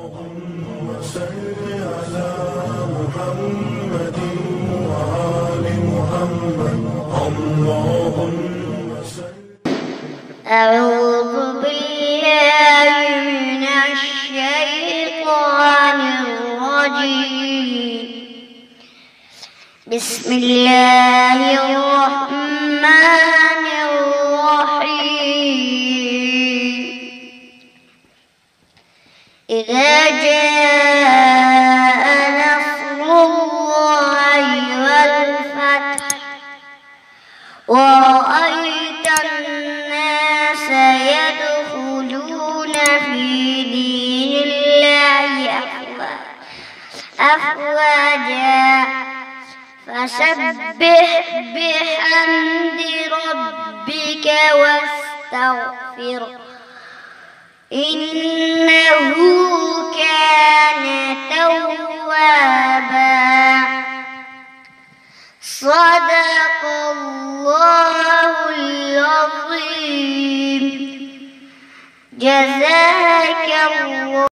اللهم صل على محمد وآل محمد. اللهم صل. أعوذ بالله من الشيطان الرجيم. بسم الله الرحمن الرحيم. إذا جاء نصر الله والفتح ورأيت الناس يدخلون في دين الله أفواجا فسبح بحمد ربك واستغفره إنه كان توابا. صدق الله العظيم. جزاك الله.